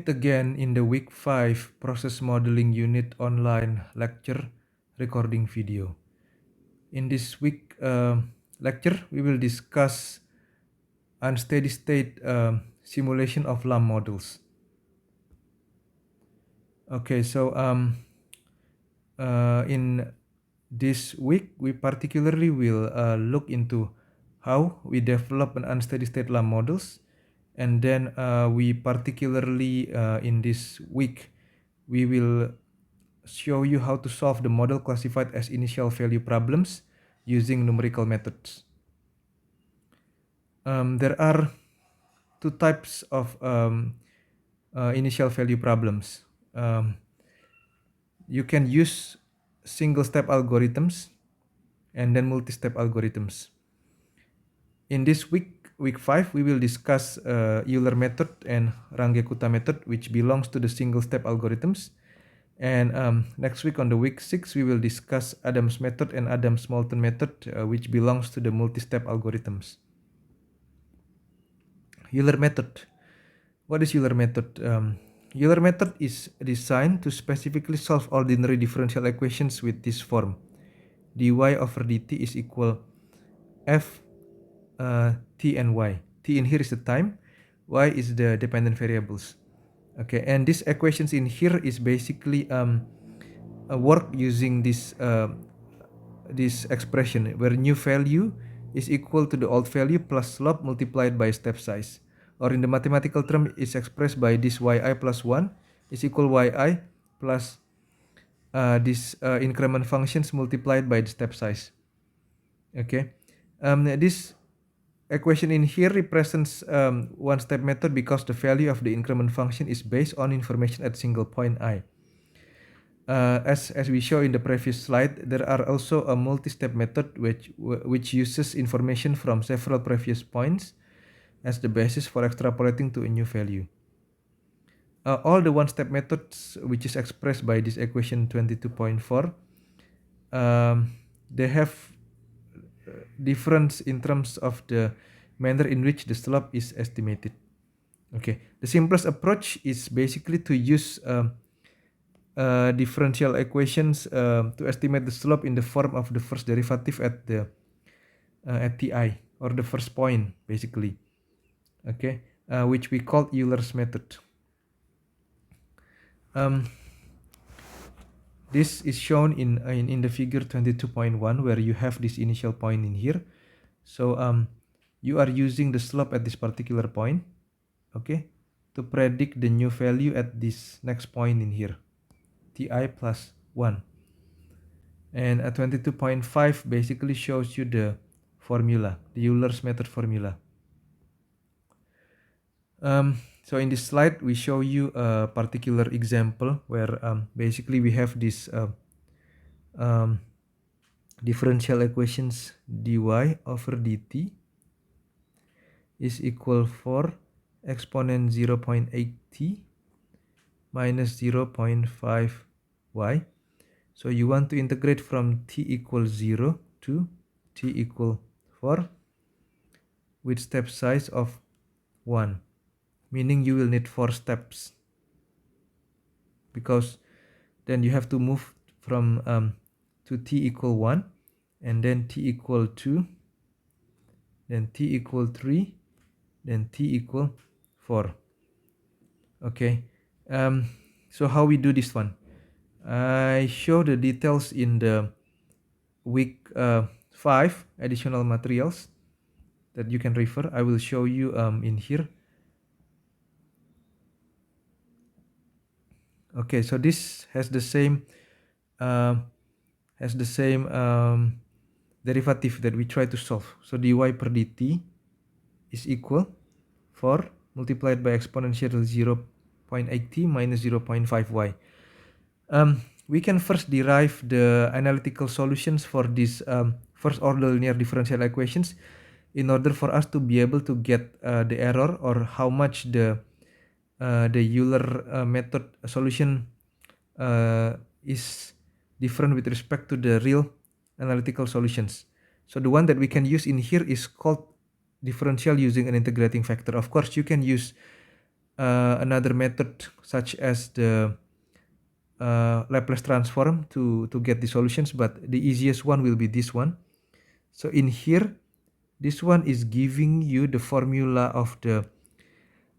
Again in the week 5 process modeling unit online lecture recording video. In this week lecture, we will discuss unsteady state simulation of LAM models. Okay, so in this week, we particularly will look into how we develop an unsteady state LAM models. And then we particularly in this week, we will show you how to solve the model classified as initial value problems using numerical methods. There are two types of initial value problems. You can use single step algorithms and then multi-step algorithms. In this week 5, we will discuss Euler method and Runge-Kutta method, which belongs to the single step algorithms. And next week on the week 6, we will discuss Adams method and Adams-Moulton method, which belongs to the multi-step algorithms. Euler method. What is Euler method? Euler method is designed to specifically solve ordinary differential equations with this form. dy over dt is equal f t and y. T in here is the time, y is the dependent variables. Okay, and these equations in here is basically work using this expression where new value is equal to the old value plus slope multiplied by step size. Or in the mathematical term is expressed by this yi plus 1 is equal yi plus this increment functions multiplied by the step size. Okay, this equation in here represents one-step method because the value of the increment function is based on information at single point I. As we show in the previous slide, there are also a multi-step method which uses information from several previous points as the basis for extrapolating to a new value. All the one-step methods which is expressed by this equation 22.4, they have difference in terms of the manner in which the slope is estimated. Okay, the simplest approach is basically to use differential equations to estimate the slope in the form of the first derivative at ti, or the first point basically. Okay, which we call Euler's method. This is shown in the figure 22.1 where you have this initial point in here. So you are using the slope at this particular point, okay, to predict the new value at this next point in here, ti plus 1. And 22.5 basically shows you the formula, the Euler's method formula. So in this slide, we show you a particular example where basically we have this differential equations dy over dt is equal for exponent 0.8t minus 0.5y. So you want to integrate from t equals 0 to t equal 4 with step size of 1. Meaning you will need 4 steps, because then you have to move from to t equal 1, and then t equal 2, then t equal 3, then t equal 4. Okay, so how we do this one? I show the details in the week 5 additional materials that you can refer. I will show you in here. Okay, so this has the same derivative that we try to solve. So dy per dt is equal 4 multiplied by exponential 0.8t minus 0.5y. We can first derive the analytical solutions for these first order linear differential equations in order for us to be able to get the error, or how much the Euler method solution is different with respect to the real analytical solutions. So the one that we can use in here is called differential using an integrating factor. Of course, you can use another method such as the Laplace transform to get the solutions, but the easiest one will be this one. So in here, this one is giving you the formula of the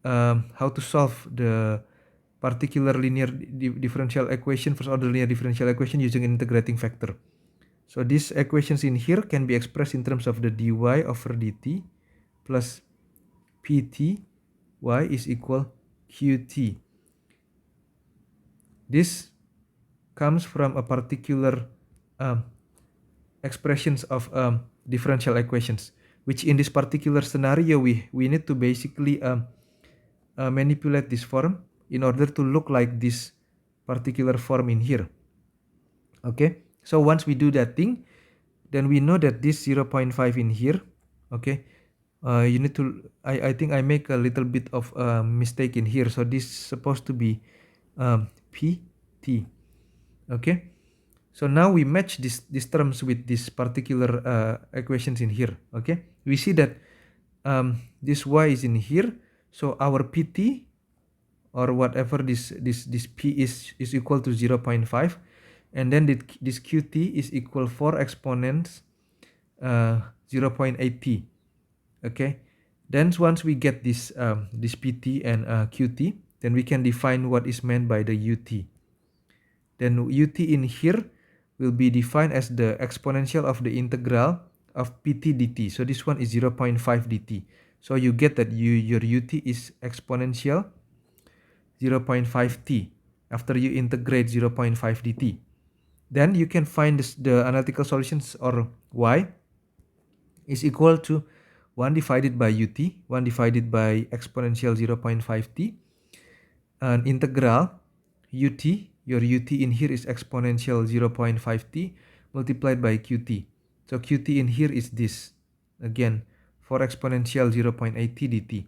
how to solve the particular linear differential equation, first order linear differential equation using an integrating factor. So these equations in here can be expressed in terms of the dy over dt plus pt y is equal qt. This comes from a particular expressions of differential equations, which in this particular scenario we need to basically manipulate this form in order to look like this particular form in here. Okay, so once we do that thing, then we know that this 0.5 in here, okay, you need to, I think I make a little bit of a mistake in here. So this is supposed to be pt. Okay, so now we match these terms with this particular equations in here. Okay, we see that this y is in here, so our pt or whatever this p is equal to 0.5, and then this qt is equal 4 exponents 0.8t. Okay, then once we get this pt and qt, then we can define what is meant by the ut. Then ut in here will be defined as the exponential of the integral of pt dt. So this one is 0.5 dt. So you get that your ut is exponential 0.5t after you integrate 0.5 dt. Then you can find the analytical solutions, or y is equal to 1 divided by ut, 1 divided by exponential 0.5t, and integral ut, your ut in here is exponential 0.5t multiplied by qt. So qt in here is this, again, for exponential 0.8t dt.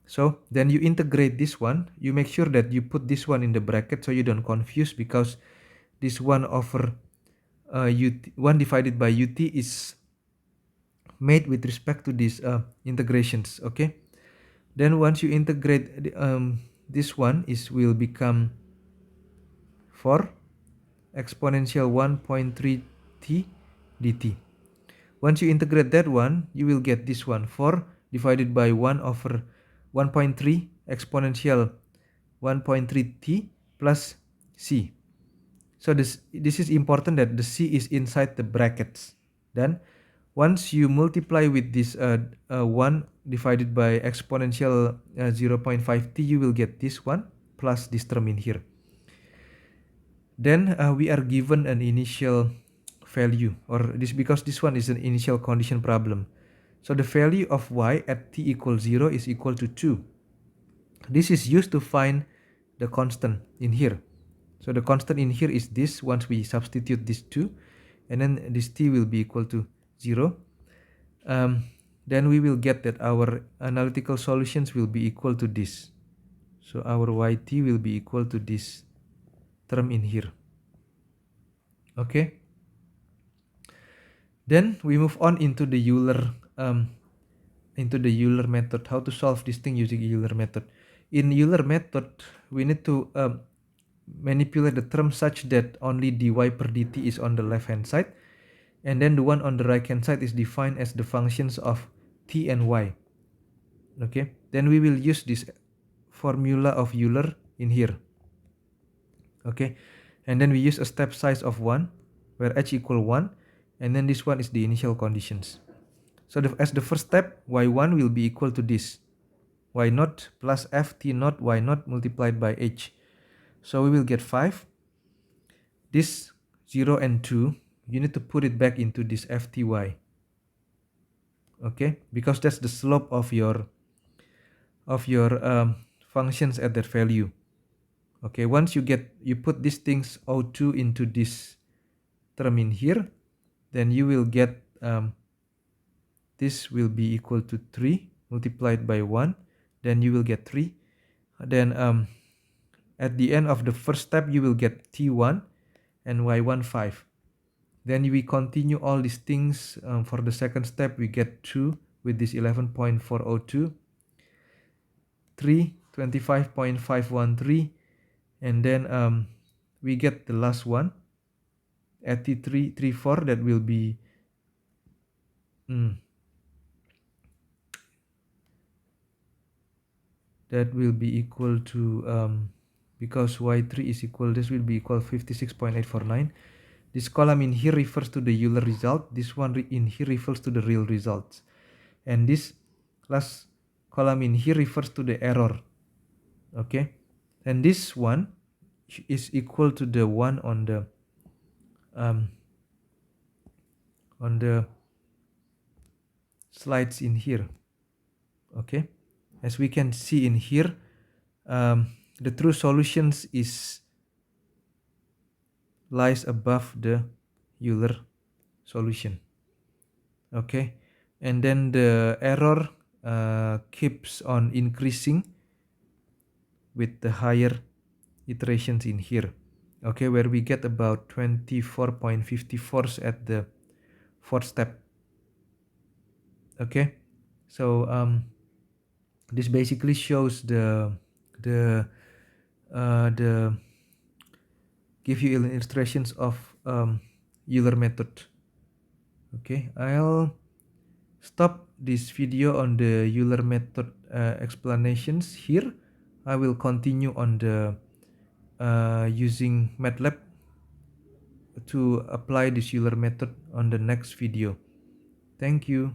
So then you integrate this one, you make sure that you put this one in the bracket so you don't confuse, because this 1 over 1 divided by ut is made with respect to these integrations. Okay, then once you integrate this one will become 4 exponential 1.3t dt. Once you integrate that one, you will get this one, 4 divided by 1 over 1.3 exponential 1.3t plus c. So this is important that the c is inside the brackets. Then once you multiply with this 1 divided by exponential 0.5t, you will get this one plus this term in here. Then we are given an initial value, or this, because this one is an initial condition problem. So the value of y at t equals 0 is equal to 2. This is used to find the constant in here. So the constant in here is this, once we substitute this 2, and then this t will be equal to 0. Then we will get that our analytical solutions will be equal to this. So our yt will be equal to this term in here. Okay. Then we move on into the Euler method. How to solve this thing using Euler method? In Euler method, we need to manipulate the term such that only dy per dt is on the left hand side, and then the one on the right hand side is defined as the functions of t and y. Okay, then we will use this formula of Euler in here. Okay, and then we use a step size of 1 where h equal 1, and then this one is the initial conditions. So as the first step, y1 will be equal to this, y naught plus f t naught y naught multiplied by h. So we will get 5. This 0 and 2, you need to put it back into this fty. Okay, because that's the slope of your functions at that value. Okay, once you put these things O2 into this term in here, then you will get this will be equal to 3 multiplied by 1, then you will get 3. Then at the end of the first step, you will get t1 and y1 5. Then we continue all these things. For the second step, we get 2 with this 11.402, 3 25.513, and then we get the last one 83.34. That will be equal to because y3 is equal, this will be equal 56.849. This column in here refers to the Euler result. This one in here refers to the real results. And this last column in here refers to the error. Okay. And this one is equal to the one on the slides in here. Okay. As we can see in here, the true solutions lies above the Euler solution. Okay, and then the error keeps on increasing with the higher iterations in here. Okay, where we get about 24.54 at the fourth step. Okay, so this basically shows the give you illustrations of Euler method. Okay, I'll stop this video on the Euler method explanations here. I will continue on the using MATLAB to apply this Euler method on the next video. Thank you.